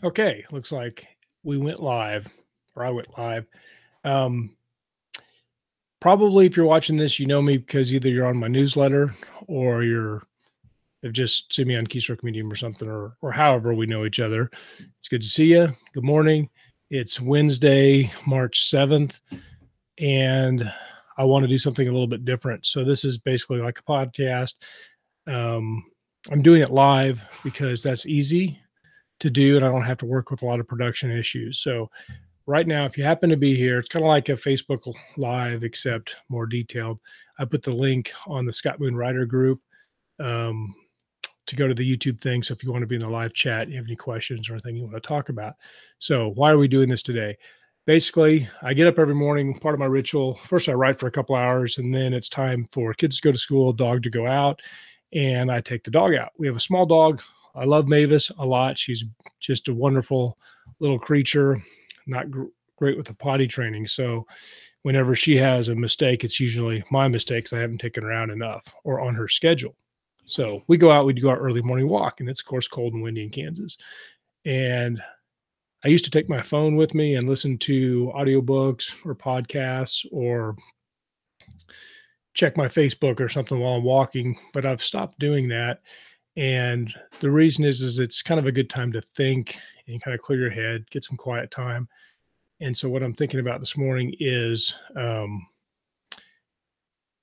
Okay, looks like we went live, or I went live. Um, Probably if you're watching this, you know me because either you're on my newsletter or you're have just seen me on Keystroke Medium or something, or however we know each other. It's good to see you. Good morning. It's Wednesday, March 7th, and I want to do something a little bit different. So this is basically like a podcast. Um, I'm doing it live because that's easy to do, and I don't have to work with a lot of production issues. So right now, if you happen to be here, it's kind of like a Facebook Live, except more detailed. I put the link on the Scott Moon Writer group um, to go to the YouTube thing. So if you want to be in the live chat, you have any questions or anything you want to talk about. So why are we doing this today? Basically, I get up every morning. Part of my ritual, first I write for a couple hours, and then it's time for kids to go to school, dog to go out, and I take the dog out. We have a small dog. I love Mavis a lot. She's just a wonderful little creature, not great with the potty training. So whenever she has a mistake, it's usually my mistakes. I haven't taken her out enough or on her schedule. So we go out, we do our early morning walk, and it's of course cold and windy in Kansas. And I used to take my phone with me and listen to audiobooks or podcasts or check my Facebook or something while I'm walking, but I've stopped doing that. And the reason is it's kind of a good time to think and kind of clear your head, get some quiet time. And so what I'm thinking about this morning is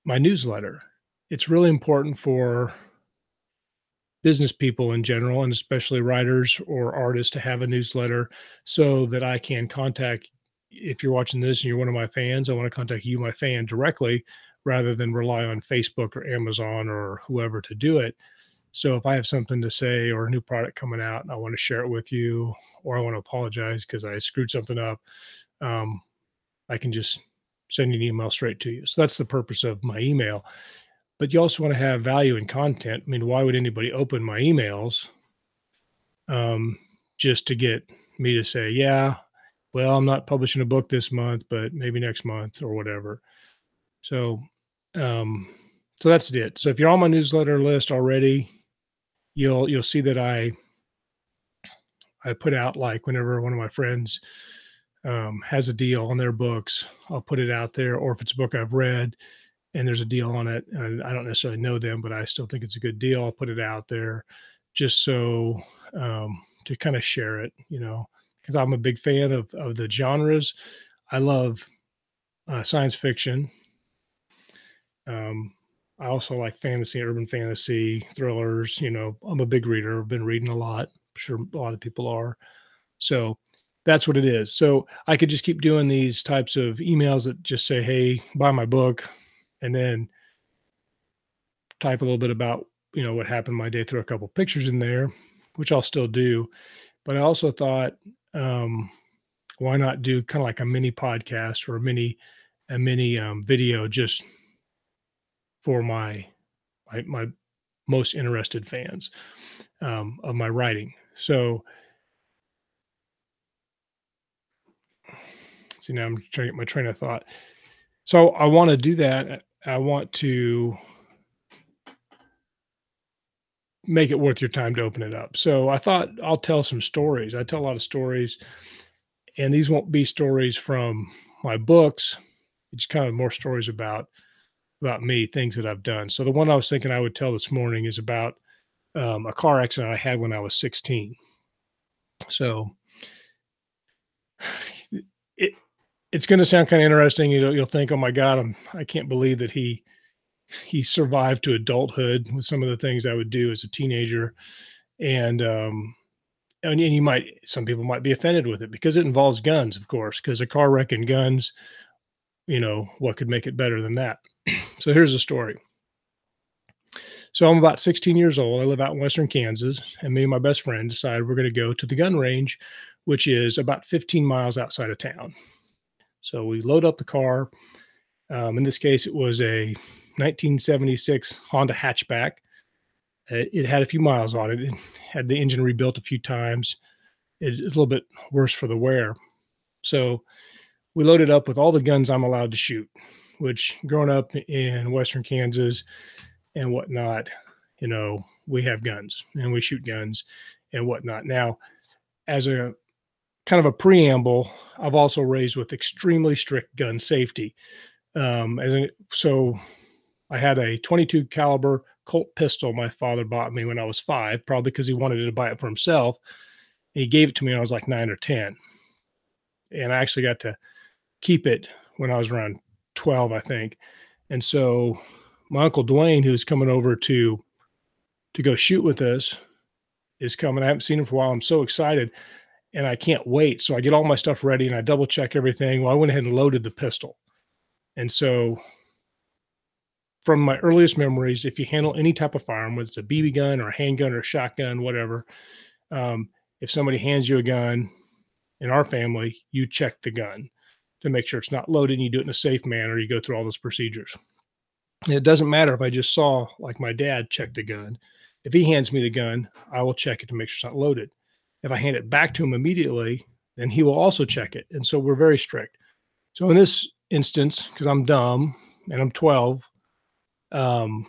my newsletter. It's really important for business people in general, and especially writers or artists, to have a newsletter so that I can contact. If you're watching this and you're one of my fans, I want to contact you, my fan, directly rather than rely on Facebook or Amazon or whoever to do it. So if I have something to say or a new product coming out and I want to share it with you, or I want to apologize because I screwed something up, um, I can just send you an email straight to you. So that's the purpose of my email. But you also want to have value in content. I mean, why would anybody open my emails um, just to get me to say, yeah, well, I'm not publishing a book this month, but maybe next month or whatever. So, um, so that's it. So if you're on my newsletter list already, you'll see that I put out, like, whenever one of my friends has a deal on their books, I'll put it out there. Or if it's a book I've read and there's a deal on it, and I don't necessarily know them, but I still think it's a good deal, I'll put it out there just so to kind of share it, because I'm a big fan of the genres. I love science fiction. Um, I also like fantasy, urban fantasy, thrillers. I'm a big reader. I've been reading a lot. I'm sure a lot of people are. So that's what it is. So I could just keep doing these types of emails that just say, "Hey, buy my book," and then type a little bit about, what happened my day, through a couple pictures in there, which I'll still do. But I also thought, um, why not do kind of like a mini podcast or a mini video just for my most interested fans of my writing. So see, now I'm trying to get my train of thought. So I want to do that. I want to make it worth your time to open it up. So I thought I'll tell some stories. I tell a lot of stories, and these won't be stories from my books. It's kind of more stories about me, things that I've done. So the one I was thinking I would tell this morning is about a car accident I had when I was 16. So it it's going to sound kind of interesting. You'll think, "Oh my God, I can't believe that he survived to adulthood with some of the things I would do as a teenager." And and some people might be offended with it because it involves guns, of course, because a car wreck and guns, what could make it better than that? So here's the story. So I'm about 16 years old. I live out in Western Kansas, and me and my best friend decided we're going to go to the gun range, which is about 15 miles outside of town. So we load up the car. In this case, it was a 1976 Honda hatchback. It had a few miles on it. It had the engine rebuilt a few times. It's a little bit worse for the wear. So we loaded up with all the guns I'm allowed to shoot, which, growing up in Western Kansas and whatnot, we have guns and we shoot guns and whatnot. Now, as a kind of a preamble, I've also raised with extremely strict gun safety. So I had a 22 caliber Colt pistol my father bought me when I was 5, probably because he wanted to buy it for himself. He gave it to me when I was like 9 or 10, and I actually got to keep it when I was around 12, I think. And so my uncle Dwayne, who's coming over to go shoot with us, is coming. I haven't seen him for a while. I'm so excited and I can't wait. So I get all my stuff ready and I double check everything. Well, I went ahead and loaded the pistol. And so from my earliest memories, if you handle any type of firearm, whether it's a BB gun or a handgun or a shotgun, whatever, um, if somebody hands you a gun in our family, you check the gun to make sure it's not loaded and you do it in a safe manner. You go through all those procedures. And it doesn't matter if I just saw, like my dad checked a gun. If he hands me the gun, I will check it to make sure it's not loaded. If I hand it back to him immediately, then he will also check it. And so we're very strict. So in this instance, because I'm dumb and I'm 12, um,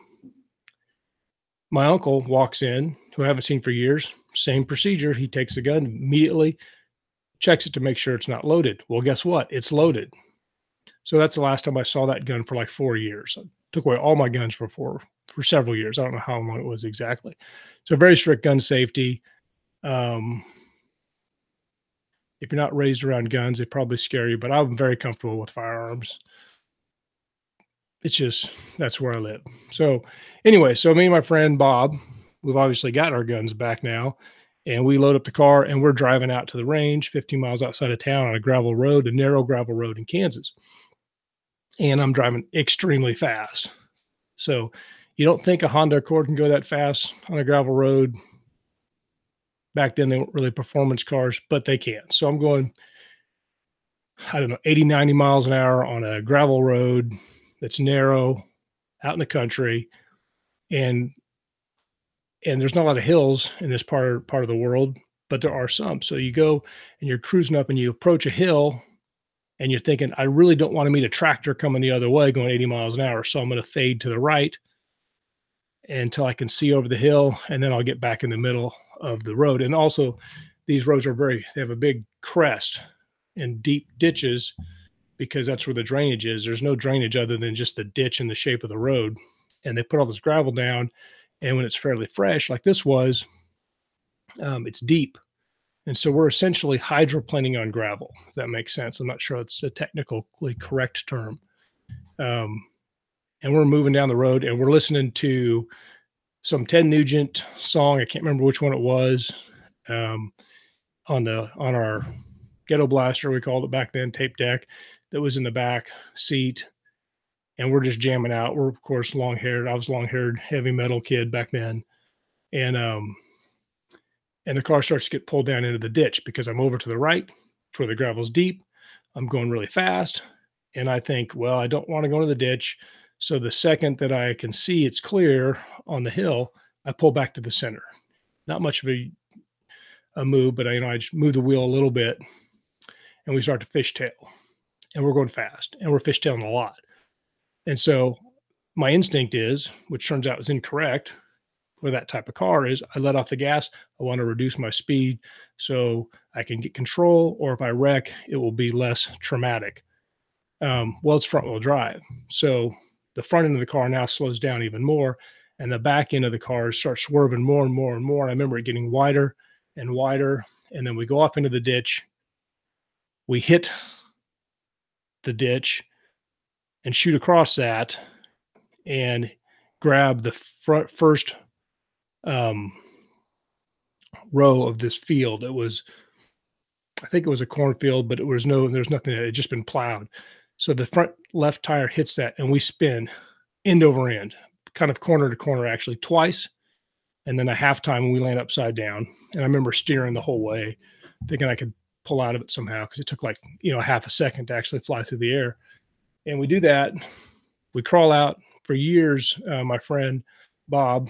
my uncle walks in, who I haven't seen for years, same procedure. He takes the gun immediately, checks it to make sure it's not loaded. Well, guess what? It's loaded. So that's the last time I saw that gun for like 4 years. I took away all my guns for several years. I don't know how long it was exactly. So very strict gun safety. Um, if you're not raised around guns, they probably scare you, but I'm very comfortable with firearms. It's just that's where I live. So anyway, so me and my friend Bob, we've obviously got our guns back now, and we load up the car and we're driving out to the range 15 miles outside of town on a gravel road, a narrow gravel road in Kansas. And I'm driving extremely fast. So you don't think a Honda Accord can go that fast on a gravel road. Back then, they weren't really performance cars, but they can. So I'm going, I don't know, 80, 90 miles an hour on a gravel road that's narrow out in the country. And there's not a lot of hills in this part of the world, but there are some. So you go and you're cruising up and you approach a hill and you're thinking, I really don't want to meet a tractor coming the other way going 80 miles an hour. So I'm going to fade to the right until I can see over the hill, and then I'll get back in the middle of the road. And also, these roads are they have a big crest and deep ditches because that's where the drainage is. There's no drainage other than just the ditch and the shape of the road. And they put all this gravel down, and when it's fairly fresh, like this was, it's deep. And so we're essentially hydroplaning on gravel, if that makes sense. I'm not sure it's a technically correct term. And we're moving down the road and we're listening to some Ted Nugent song. I can't remember which one it was. On our ghetto blaster, we called it back then, tape deck, that was in the back seat. And we're just jamming out. We're of course long haired. I was long haired, heavy metal kid back then. And the car starts to get pulled down into the ditch because I'm over to the right, to where the gravel's deep. I'm going really fast. And I think, well, I don't want to go into the ditch. So the second that I can see it's clear on the hill, I pull back to the center. Not much of a move, but I just move the wheel a little bit and we start to fishtail. And we're going fast and we're fishtailing a lot. And so my instinct is, which turns out is incorrect for that type of car, is I let off the gas. I want to reduce my speed so I can get control, or if I wreck, it will be less traumatic. Well, it's front wheel drive. So the front end of the car now slows down even more, and the back end of the car starts swerving more and more and more. I remember it getting wider and wider, and then we go off into the ditch. We hit the ditch and shoot across that and grab the first row of this field. I think it was a cornfield, but there's nothing. It had just been plowed. So the front left tire hits that and we spin end over end, kind of corner to corner, actually twice. And then a half time when we land upside down. And I remember steering the whole way, thinking I could pull out of it somehow because it took like, a half a second to actually fly through the air. And we do that. We crawl out. For years, my friend Bob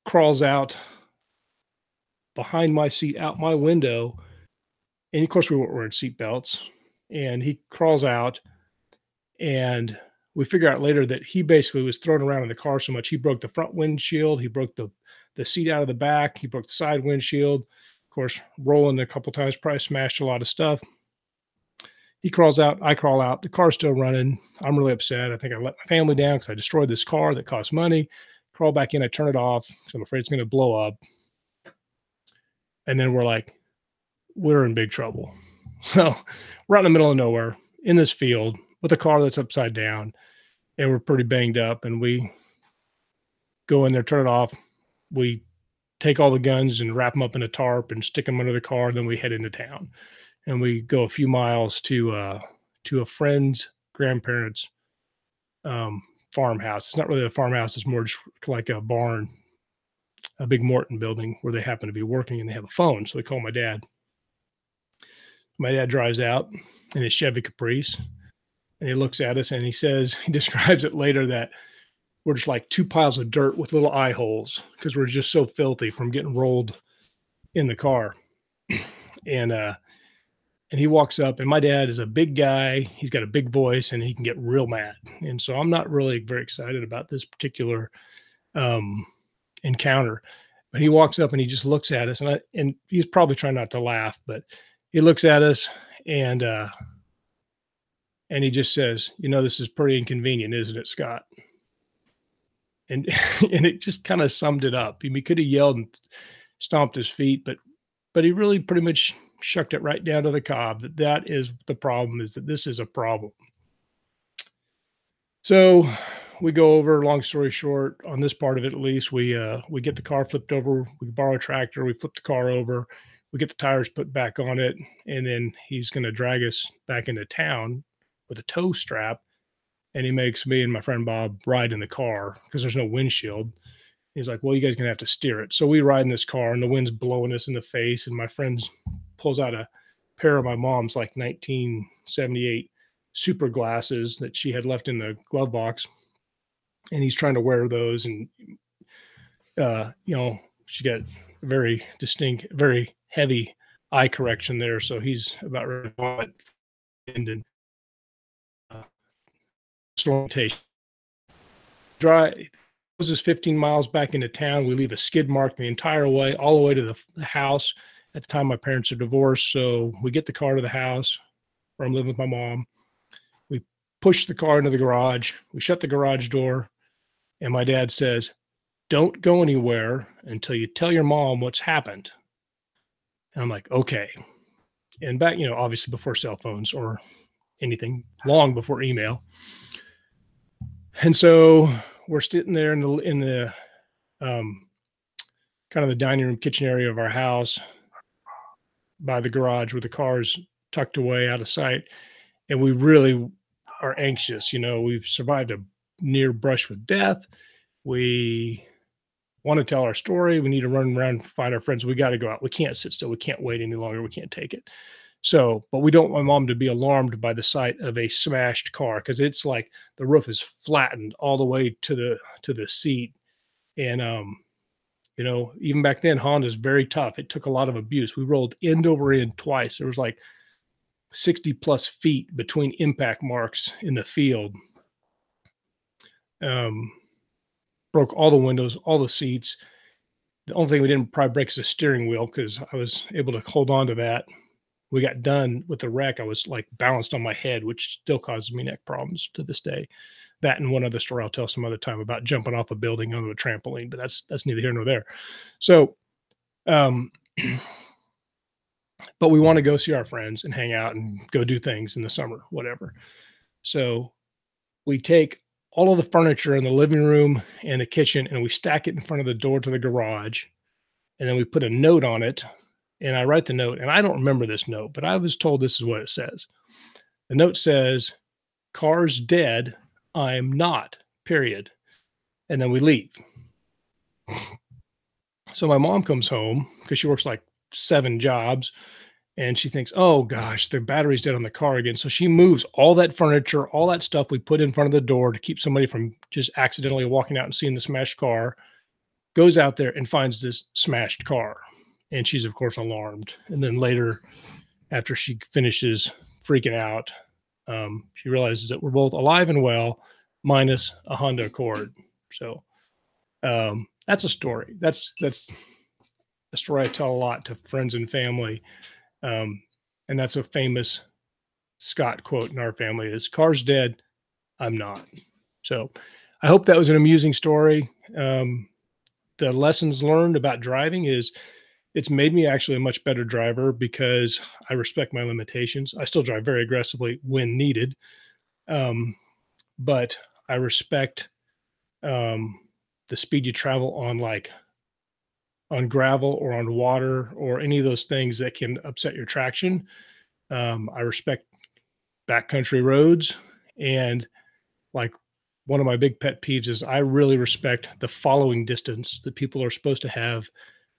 crawls out behind my seat, out my window. And of course, we weren't wearing seat belts. And he crawls out and we figure out later that he basically was thrown around in the car so much he broke the front windshield, he broke the seat out of the back, he broke the side windshield. Of course, rolling a couple times, probably smashed a lot of stuff. He crawls out, I crawl out, the car's still running. I'm really upset. I think I let my family down because I destroyed this car that cost money. Crawl back in, I turn it off. So I'm afraid it's going to blow up. And then we're like, we're in big trouble. So we're out in the middle of nowhere in this field with a car that's upside down, and we're pretty banged up. And we go in there, turn it off. We take all the guns and wrap them up in a tarp and stick them under the car. And then we head into town, and we go a few miles to a friend's grandparents' farmhouse. It's not really a farmhouse; it's more just like a barn, a big Morton building where they happen to be working, and they have a phone. So we call my dad. My dad drives out in his Chevy Caprice, and he looks at us and he says, he describes it later that we're just like two piles of dirt with little eye holes because we're just so filthy from getting rolled in the car. And he walks up, and my dad is a big guy. He's got a big voice, and he can get real mad. And so I'm not really very excited about this particular encounter. But he walks up and he just looks at us, and he's probably trying not to laugh, but he looks at us and he just says, this is pretty inconvenient, isn't it, Scott? And and it just kind of summed it up. He could have yelled and stomped his feet, but he really pretty much shucked it right down to the cob that is the problem, is that this is a problem. So we go over, long story short, on this part of it, at least we get the car flipped over. We borrow a tractor. We flip the car over. We get the tires put back on it. And then he's going to drag us back into town with a tow strap. And he makes me and my friend Bob ride in the car because there's no windshield. He's like, well, you guys are going to have to steer it. So we ride in this car, and the wind's blowing us in the face. And my friend pulls out a pair of my mom's like 1978 super glasses that she had left in the glove box. And he's trying to wear those. And, she got very distinct, very heavy eye correction there. So he's about ready to vomit. And orientation. Drive goes us 15 miles back into town. We leave a skid mark the entire way, all the way to the house. At the time, my parents are divorced, so we get the car to the house where I'm living with my mom. We push the car into the garage. We shut the garage door, and my dad says, "Don't go anywhere until you tell your mom what's happened." And I'm like, "Okay." And back, obviously before cell phones or anything, long before email. And so we're sitting there in the kind of the dining room kitchen area of our house by the garage where the car is tucked away out of sight. And we really are anxious. We've survived a near brush with death. We want to tell our story. We need to run around and find our friends. We got to go out. We can't sit still. We can't wait any longer. We can't take it. So, but we don't want my mom to be alarmed by the sight of a smashed car, because it's like the roof is flattened all the way to the seat. And even back then, Honda's very tough. It took a lot of abuse. We rolled end over end twice. There was like 60 plus feet between impact marks in the field. Broke all the windows, all the seats. The only thing we didn't probably break is the steering wheel, because I was able to hold on to that. We got done with the wreck. I was like balanced on my head, which still causes me neck problems to this day. That and one other story I'll tell some other time about jumping off a building onto a trampoline, but that's neither here nor there. So, but we want to go see our friends and hang out and go do things in the summer, whatever. So we take all of the furniture in the living room and the kitchen, and we stack it in front of the door to the garage. And then we put a note on it. And I write the note, and I don't remember this note, but I was told this is what it says. The note says, "Car's dead. I'm not, period." And then we leave. So my mom comes home because she works like 7 jobs, and she thinks, oh gosh, the battery's dead on the car again. So she moves all that furniture, all that stuff we put in front of the door to keep somebody from just accidentally walking out and seeing the smashed car, goes out there and finds this smashed car. And she's, of course, alarmed. And then later, after she finishes freaking out, she realizes that we're both alive and well. minus a Honda Accord. So that's a story. That's a story I tell a lot to friends and family. Um, and that's a famous Scott quote in our family is car's dead, I'm not. So I hope that was an amusing story. The lessons learned about driving is it's made me actually a much better driver because I respect my limitations. I still drive very aggressively when needed, um, but I respect um, the speed you travel on, like on gravel or on water or any of those things that can upset your traction. I respect backcountry roads, and like one of my big pet peeves is I really respect the following distance that people are supposed to have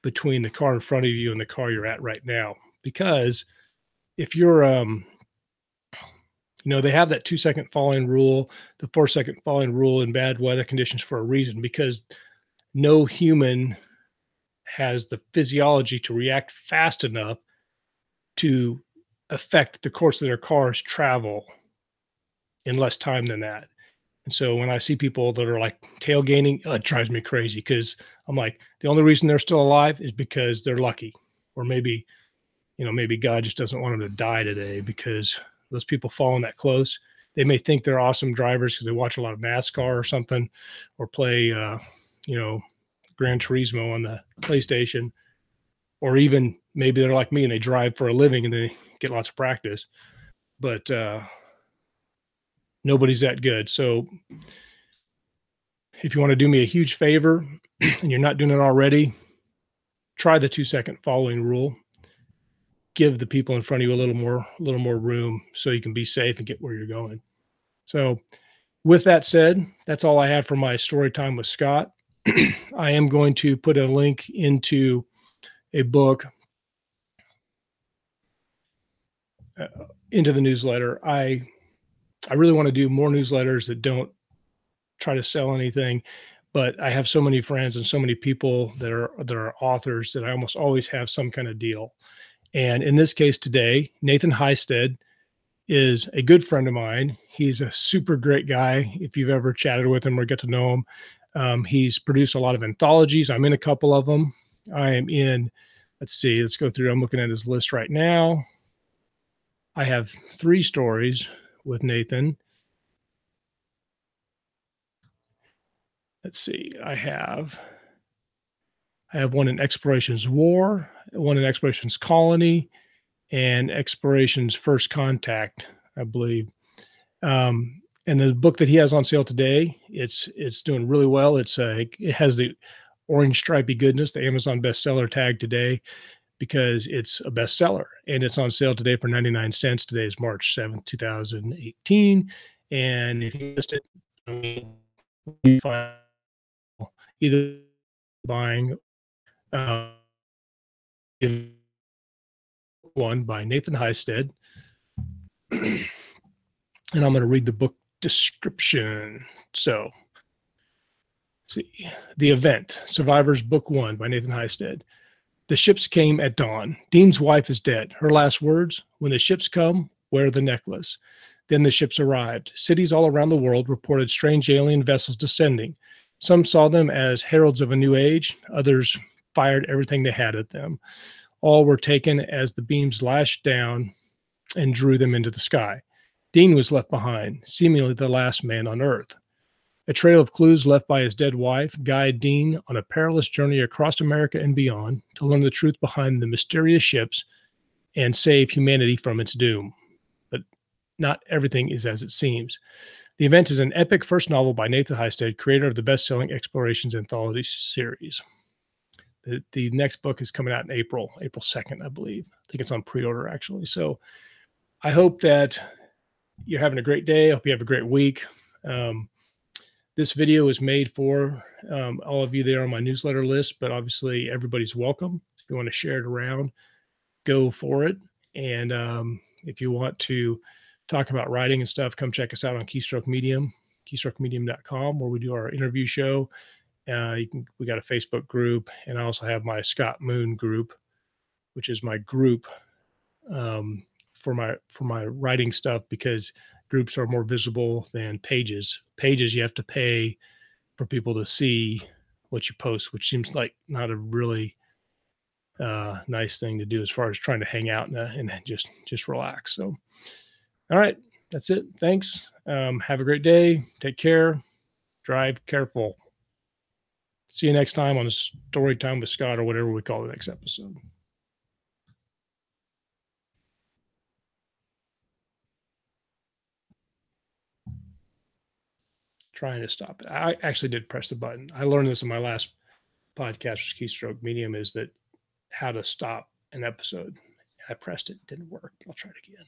between the car in front of you and the car you're at right now. Because if you're, they have that 2 second falling rule, the 4 second falling rule in bad weather conditions for a reason, because no human has the physiology to react fast enough to affect the course of their cars travel in less time than that. And so when I see people that are like tailgating, it drives me crazy because I'm like, the only reason they're still alive is because they're lucky. Or maybe, maybe God just doesn't want them to die today because those people falling that close, they may think they're awesome drivers because they watch a lot of NASCAR or something, or play, you know, Gran Turismo on the PlayStation, or even maybe they're like me and they drive for a living and they get lots of practice, but nobody's that good. So if you want to do me a huge favor and you're not doing it already, try the 2 second following rule. Give the people in front of you a little more room so you can be safe and get where you're going. So with that said, that's all I have for my story time with Scott. I am going to put a link into a book uh, into the newsletter. I really want to do more newsletters that don't try to sell anything, but I have so many friends and so many people that are authors that I almost always have some kind of deal. And in this case today, Nathan Heisted is a good friend of mine. He's a super great guy. If you've ever chatted with him or get to know him, he's produced a lot of anthologies. I'm in a couple of them. I am in, let's see, let's go through. I'm looking at his list right now. I have 3 stories with Nathan. Let's see. I have one in Explorations War, one in Explorations Colony, and Explorations First Contact, I believe. And the book that he has on sale today, it's doing really well. It has the orange stripy goodness, the Amazon bestseller tag today, because it's a bestseller and it's on sale today for 99 cents. Today is March 7th, 2018. And if you missed it, I mean, you find either buying uh, one by Nathan Heisted, and I'm going to read the book description. So, see, The Event, Survivors Book 1 by Nathan Heisted. The ships came at dawn. Dean's wife is dead. Her last words, when the ships come, wear the necklace. Then the ships arrived. Cities all around the world reported strange alien vessels descending. Some saw them as heralds of a new age. Others fired everything they had at them. All were taken as the beams lashed down and drew them into the sky. Dean was left behind, seemingly the last man on Earth. A trail of clues left by his dead wife guide Dean on a perilous journey across America and beyond to learn the truth behind the mysterious ships and save humanity from its doom. But not everything is as it seems. The Event is an epic first novel by Nathan Heisted, creator of the best-selling Explorations anthology series. The next book is coming out in April 2nd, I believe. I think it's on pre-order, actually. So I hope that you're having a great day. I hope you have a great week. This video is made for all of you there on my newsletter list, but obviously everybody's welcome. If you want to share it around, go for it. And if you want to talk about writing and stuff, come check us out on Keystroke Medium, keystrokemedium.com, where we do our interview show. We got a Facebook group, and I also have my Scott Moon group, which is my group for my writing stuff, because groups are more visible than pages. Pages, you have to pay for people to see what you post, which seems like not a really nice thing to do as far as trying to hang out and just relax. So, all right, that's it. Thanks. Have a great day. Take care. Drive careful. See you next time on Story Time with Scott or whatever we call the next episode. Trying to stop it. I actually did press the button. I learned this in my last podcast, Keystroke Medium, is that how to stop an episode. I pressed it, didn't work. I'll try it again.